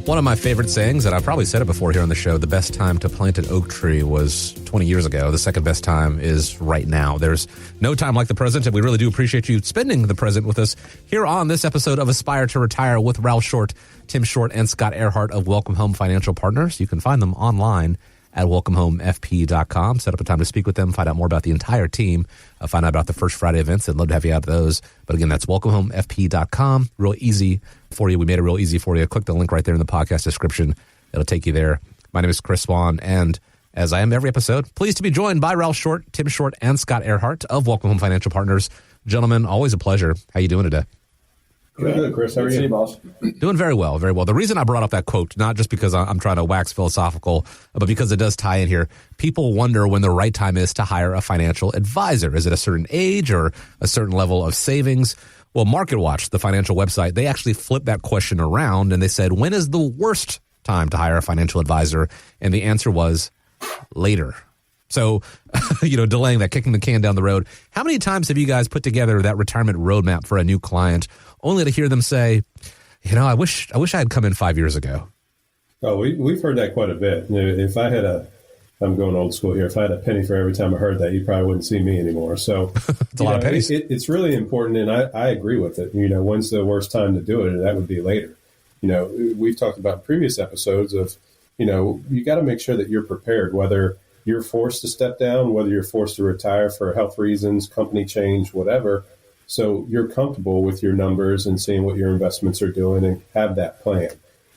One of my favorite sayings, and I've probably said it before here on the show, the best time to plant an oak tree was 20 years ago. The second best time is right now. There's no time like the present, and we really do appreciate you spending the present with us here on this episode of Aspire to Retire with Ralph Short, Tim Short, and Scott Earhart of Welcome Home Financial Partners. You can find them online at welcomehomefp.com. Set up a time to speak with them, find out more about the entire team, find out about the First Friday events. I'd love to have you out of those. But again, that's welcomehomefp.com. Real easy for you. We made it real easy for you. Click the link right there in the podcast description. It'll take you there. My name is Chris Swan, and as I am every episode, pleased to be joined by Ralph Short, Tim Short, and Scott Earhart of Welcome Home Financial Partners. Gentlemen, always a pleasure. How you doing today? Good, Chris. How are you, boss? Doing very well, very well. The reason I brought up that quote, not just because I'm trying to wax philosophical, but because it does tie in here. People wonder when the right time is to hire a financial advisor. Is it a certain age or a certain level of savings? Well, MarketWatch, the financial website, they actually flipped that question around, and they said, when is the worst time to hire a financial advisor? And the answer was later. So, delaying that, kicking the can down the road. How many times have you guys put together that retirement roadmap for a new client only to hear them say, I wish I had come in 5 years ago? Oh, we've heard that quite a bit. If I had I'm going old school here. If I had a penny for every time I heard that, you probably wouldn't see me anymore. So it's a lot of pennies. It's really important, and I agree with it. When's the worst time to do it? And that would be later. We've talked about in previous episodes of, you got to make sure that you're prepared, whether you're forced to step down, whether you're forced to retire for health reasons, company change, whatever. So you're comfortable with your numbers and seeing what your investments are doing and have that plan.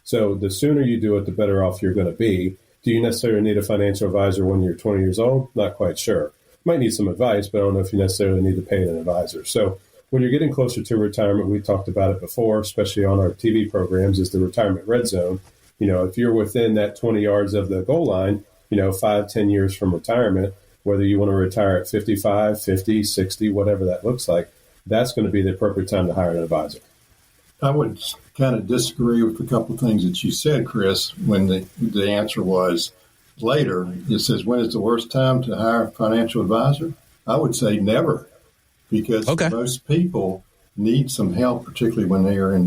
So the sooner you do it, the better off you're going to be. Do you necessarily need a financial advisor when you're 20 years old? Not quite sure. Might need some advice, but I don't know if you necessarily need to pay an advisor. So when you're getting closer to retirement, we talked about it before, especially on our TV programs, is the retirement red zone. If you're within that 20 yards of the goal line, 5-10 years from retirement, whether you want to retire at 55, 50, 60, whatever that looks like, that's going to be the appropriate time to hire an advisor. I would kind of disagree with a couple of things that you said, Chris, when the answer was later. It says, when is the worst time to hire a financial advisor? I would say never, because most people need some help, particularly when they are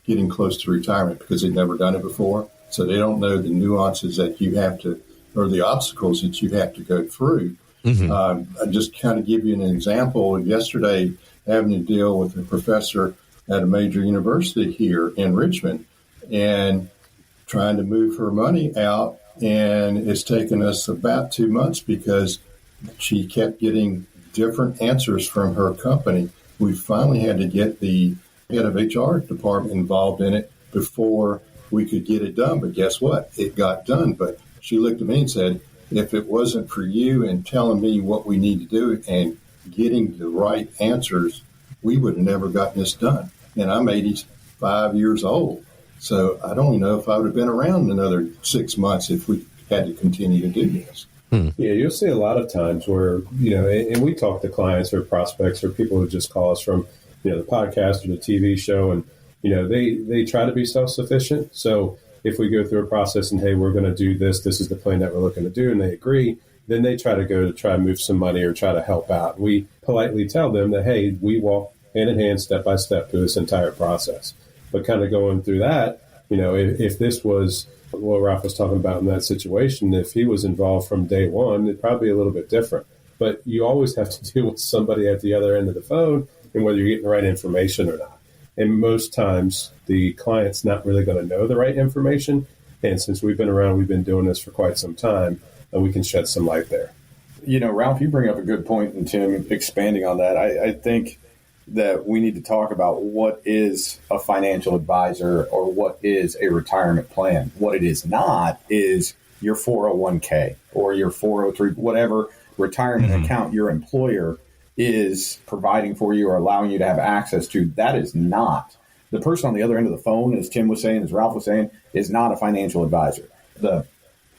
getting close to retirement, because they've never done it before. So they don't know the nuances that you have to, or the obstacles that you have to go through. Mm-hmm. I just kind of give you an example. Yesterday, having to deal with a professor at a major university here in Richmond and trying to move her money out. And it's taken us about 2 months because she kept getting different answers from her company. We finally had to get the head of HR department involved in it before we could get it done. But guess what? It got done. But she looked at me and said, if it wasn't for you and telling me what we need to do and getting the right answers, we would have never gotten this done. And I'm 85 years old. So I don't know if I would have been around another 6 months if we had to continue to do this. Yeah, you'll see a lot of times where, and we talk to clients or prospects or people who just call us from, the podcast or the TV show, and, they try to be self-sufficient. So if we go through a process and, hey, we're going to do this, this is the plan that we're looking to do, and they agree, then they try to move some money or try to help out. We politely tell them that, hey, we walk hand in hand, step by step through this entire process. But kind of going through that, if this was what Ralph was talking about in that situation, if he was involved from day one, it'd probably be a little bit different. But you always have to deal with somebody at the other end of the phone and whether you're getting the right information or not. And most times the client's not really going to know the right information. And since we've been around, we've been doing this for quite some time, and we can shed some light there. Ralph, you bring up a good point, and Tim, expanding on that, I think that we need to talk about what is a financial advisor or what is a retirement plan. What it is not is your 401k or your 403, whatever retirement account your employer is providing for you or allowing you to have access to. That is not. The person on the other end of the phone, as Tim was saying, as Ralph was saying, is not a financial advisor. The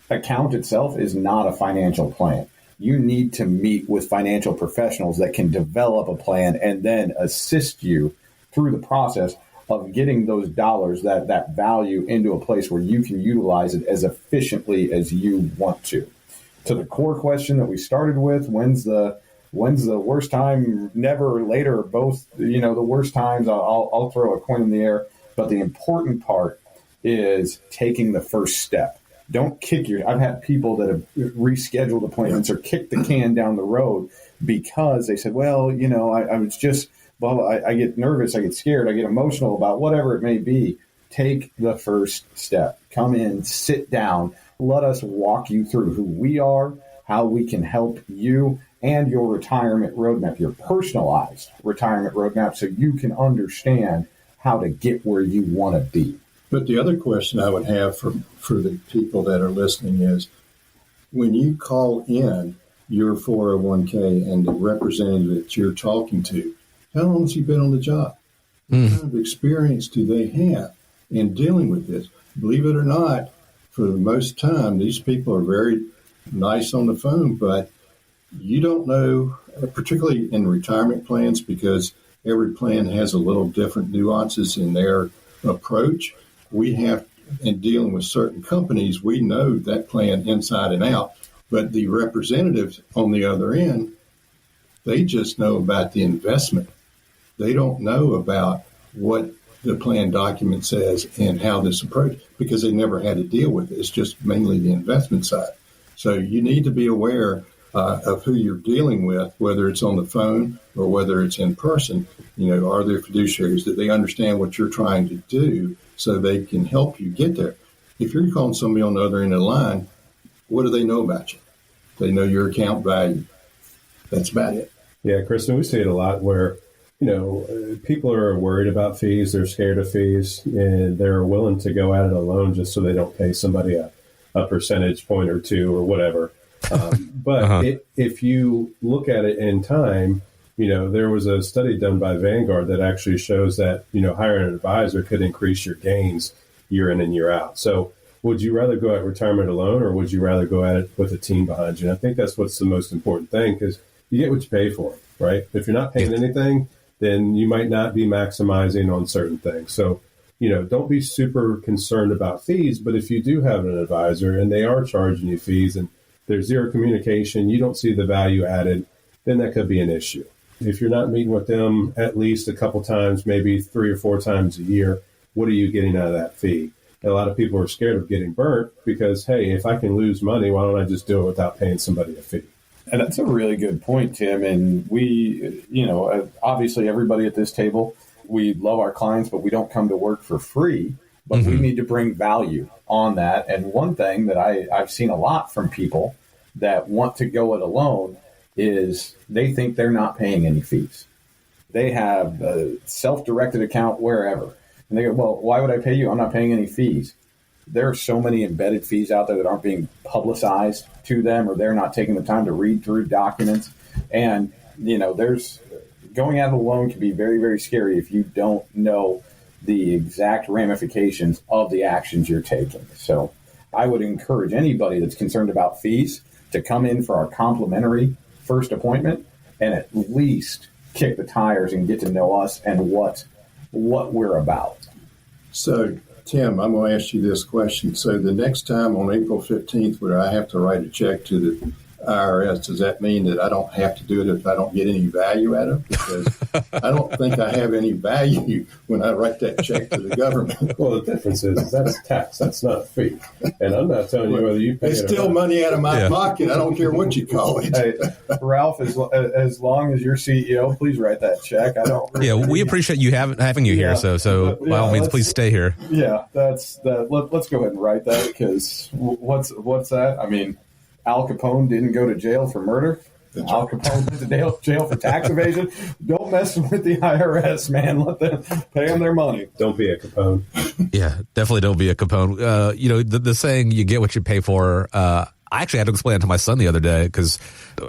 account itself is not a financial plan. You need to meet with financial professionals that can develop a plan and then assist you through the process of getting those dollars, that value, into a place where you can utilize it as efficiently as you want to. To the core question that we started with, when's the worst time? Never or later, or both. The worst times, I'll throw a coin in the air. But the important part is taking the first step. Don't kick I've had people that have rescheduled appointments or kicked the can down the road because they said, well, I was just, well, I get nervous, I get scared, I get emotional about whatever it may be. Take the first step. Come in, sit down. Let us walk you through who we are, how we can help you, and your retirement roadmap, your personalized retirement roadmap, so you can understand how to get where you want to be. But the other question I would have for the people that are listening is, when you call in your 401k and the representative that you're talking to, how long has he been on the job? What kind of experience do they have in dealing with this? Believe it or not, for the most time, these people are very nice on the phone, but you don't know, particularly in retirement plans, because every plan has a little different nuances in their approach. We have, in dealing with certain companies, we know that plan inside and out, but the representatives on the other end, they just know about the investment. They don't know about what the plan document says and how this approach, because they never had to deal with it. It's just mainly the investment side. So you need to be aware of who you're dealing with, whether it's on the phone or whether it's in person. Are there fiduciaries? Do they understand what you're trying to do so they can help you get there? If you're calling somebody on the other end of the line, what do they know about you? They know your account value. That's about it. Yeah, Kristen, we see it a lot where, people are worried about fees. They're scared of fees, and they're willing to go at it alone just so they don't pay somebody a percentage point or two or whatever. But if you look at it in time, there was a study done by Vanguard that actually shows that, hiring an advisor could increase your gains year in and year out. So would you rather go at retirement alone, or would you rather go at it with a team behind you? And I think that's what's the most important thing, because you get what you pay for, right? If you're not paying anything, then you might not be maximizing on certain things. So, don't be super concerned about fees, but if you do have an advisor and they are charging you fees and there's zero communication, you don't see the value added, then that could be an issue. If you're not meeting with them at least a couple times, maybe 3 or 4 times a year, what are you getting out of that fee? And a lot of people are scared of getting burnt because, hey, if I can lose money, why don't I just do it without paying somebody a fee? And that's a really good point, Tim. And we, obviously everybody at this table, we love our clients, but we don't come to work for free. But we need to bring value on that. And one thing that I've seen a lot from people that want to go it alone is they think they're not paying any fees. They have a self-directed account wherever. And they go, well, why would I pay you? I'm not paying any fees. There are so many embedded fees out there that aren't being publicized to them, or they're not taking the time to read through documents. And, there's going out alone can be very, very scary if you don't know the exact ramifications of the actions you're taking. So I would encourage anybody that's concerned about fees to come in for our complimentary first appointment and at least kick the tires and get to know us and what we're about. So, Tim, I'm going to ask you this question. So the next time on April 15th, where I have to write a check to the IRS, does that mean that I don't have to do it if I don't get any value out of it? Because I don't think I have any value when I write that check to the government. Well, the difference is that's tax. That's not a fee. And I'm not telling you whether you pay it's it still or not. Money out of my pocket. I don't care what you call it. Hey, Ralph, as long as you're CEO, please write that check. I don't. Yeah, we appreciate you having you here. So by all means, please stay here. Yeah, that's that. Let's go ahead and write that, because what's that? I mean, Al Capone didn't go to jail for murder. Al Capone went to jail for tax evasion. Don't mess with the IRS, man. Let them pay them their money. Don't be a Capone. Yeah, definitely don't be a Capone. The saying, you get what you pay for. I actually had to explain it to my son the other day because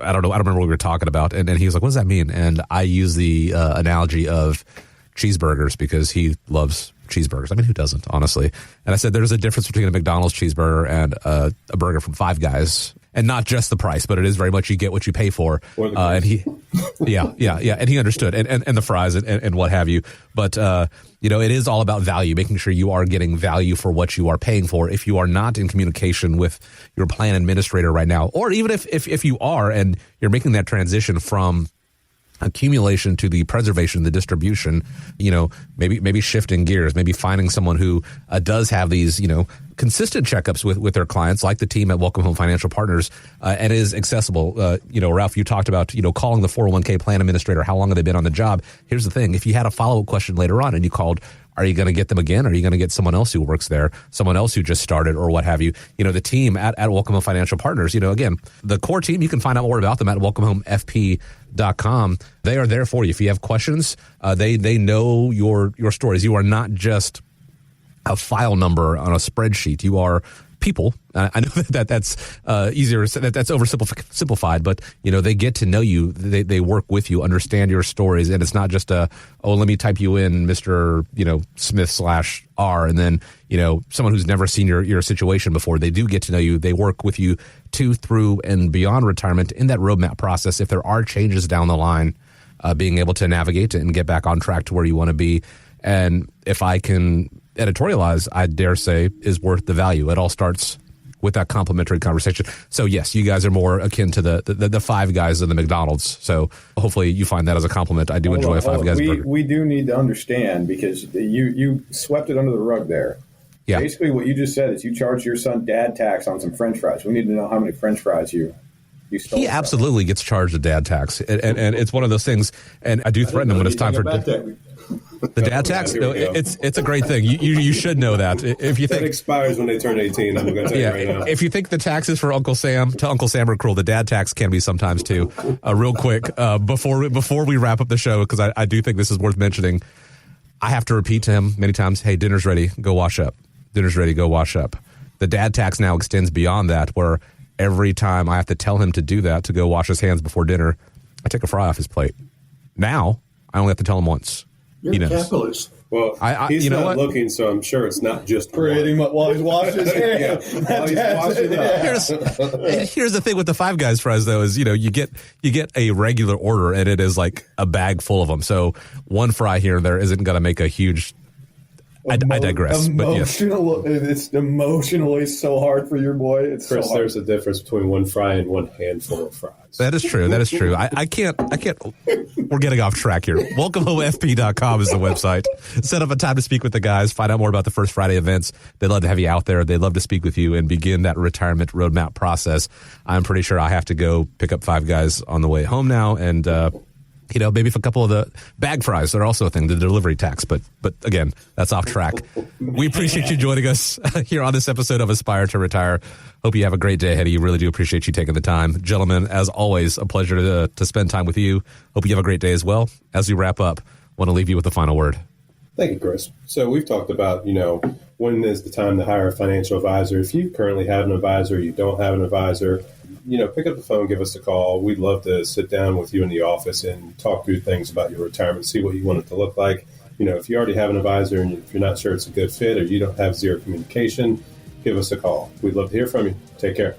I don't remember what we were talking about. And he was like, what does that mean? And I use the analogy of cheeseburgers because he loves cheeseburgers. I mean, who doesn't, honestly? And I said, there's a difference between a McDonald's cheeseburger and a burger from Five Guys. And not just the price, but it is very much you get what you pay for. And he, and he understood, and the fries and what have you. But it is all about value, making sure you are getting value for what you are paying for. If you are not in communication with your plan administrator right now, or even if you are and you're making that transition from accumulation to the preservation, the distribution, maybe shifting gears, maybe finding someone who does have these, consistent checkups with their clients, like the team at Welcome Home Financial Partners, and is accessible. Ralph, you talked about, calling the 401k plan administrator. How long have they been on the job? Here's the thing. If you had a follow-up question later on and you called, are you going to get them again? Are you going to get someone else who works there, someone else who just started or what have you? The team at Welcome Home Financial Partners, again, the core team, you can find out more about them at welcomehomefp.com. They are there for you. If you have questions, they know your stories. You are not just a file number on a spreadsheet. You are people. I know that's easier. That's oversimplified, but they get to know you. They work with you, understand your stories, and it's not just let me type you in, Mr. Smith/R, and then someone who's never seen your situation before. They do get to know you. They work with you to, through, and beyond retirement in that roadmap process. If there are changes down the line, being able to navigate and get back on track to where you want to be, and if I can editorialize, I dare say, is worth the value. It all starts with that complimentary conversation. So yes, you guys are more akin to the Five Guys in the McDonald's. So hopefully you find that as a compliment. I do enjoy a Five Guys burger. We do need to understand, because you swept it under the rug there. Yeah. Basically what you just said is you charged your son dad tax on some French fries. We need to know how many French fries you stole. He absolutely gets charged a dad tax. And it's one of those things, and I do threaten him when it's time for the dad tax. No, it's a great thing. You should know that. If you think that expires when they turn 18, I'm going to tell you right now. If you think the tax is for Uncle Sam, tell Uncle Sam we're cruel. The dad tax can be sometimes too. Real quick, before we wrap up the show, because I do think this is worth mentioning, I have to repeat to him many times, hey, dinner's ready, go wash up. Dinner's ready, go wash up. The dad tax now extends beyond that, where every time I have to tell him to do that, to go wash his hands before dinner, I take a fry off his plate. Now, I only have to tell him once. You're a capitalist. Well, he's not looking, so I'm sure it's not just creating while he's washing his hands. Here's the thing with the Five Guys fries, though, is you get a regular order, and it is like a bag full of them. So one fry here and there isn't going to make a huge. I digress. But yes. It's emotionally so hard for your boy. It's Chris, so hard. There's a difference between one fry and one handful of fries. That is true. I can't. We're getting off track here. WelcomeHomeFP.com is the website. Set up a time to speak with the guys. Find out more about the First Friday events. They'd love to have you out there. They'd love to speak with you and begin that retirement roadmap process. I'm pretty sure I have to go pick up Five Guys on the way home now, and maybe for a couple of the bag fries, they're also a thing, the delivery tax. But again, that's off track. We appreciate you joining us here on this episode of Aspire to Retire. Hope you have a great day ahead of you. Really do appreciate you taking the time. Gentlemen, as always, a pleasure to spend time with you. Hope you have a great day as well. As we wrap up, want to leave you with the final word. Thank you, Chris. So we've talked about, when is the time to hire a financial advisor. If you currently have an advisor, you don't have an advisor, pick up the phone, give us a call. We'd love to sit down with you in the office and talk through things about your retirement, see what you want it to look like. If you already have an advisor and if you're not sure it's a good fit or you don't have zero communication, give us a call. We'd love to hear from you. Take care.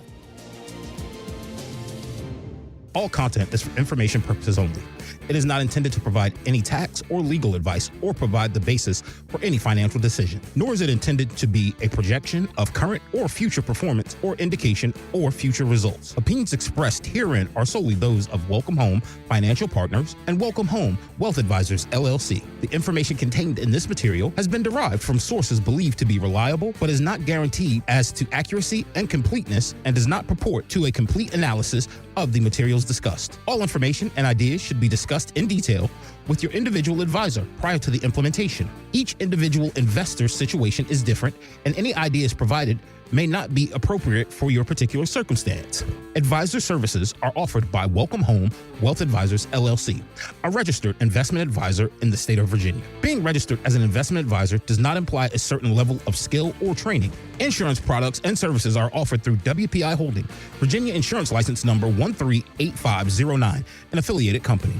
All content is for information purposes only. It is not intended to provide any tax or legal advice or provide the basis for any financial decision, nor is it intended to be a projection of current or future performance or indication or future results. Opinions expressed herein are solely those of Welcome Home Financial Partners and Welcome Home Wealth Advisors, LLC. The information contained in this material has been derived from sources believed to be reliable, but is not guaranteed as to accuracy and completeness and does not purport to a complete analysis of the materials discussed. All information and ideas should be discussed in detail with your individual advisor prior to the implementation. Each individual investor's situation is different, and any ideas provided may not be appropriate for your particular circumstance. Advisor services are offered by Welcome Home Wealth Advisors, LLC, a registered investment advisor in the state of Virginia. Being registered as an investment advisor does not imply a certain level of skill or training. Insurance products and services are offered through WPI Holding, Virginia Insurance License Number 138509, an affiliated company.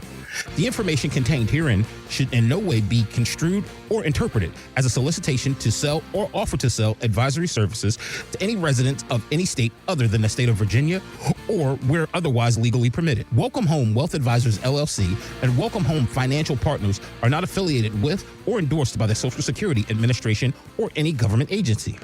The information contained herein should in no way be construed or interpreted as a solicitation to sell or offer to sell advisory services to any residents of any state other than the state of Virginia or where otherwise legally permitted. Welcome Home Wealth Advisors, LLC, and Welcome Home Financial Partners are not affiliated with or endorsed by the Social Security Administration or any government agency.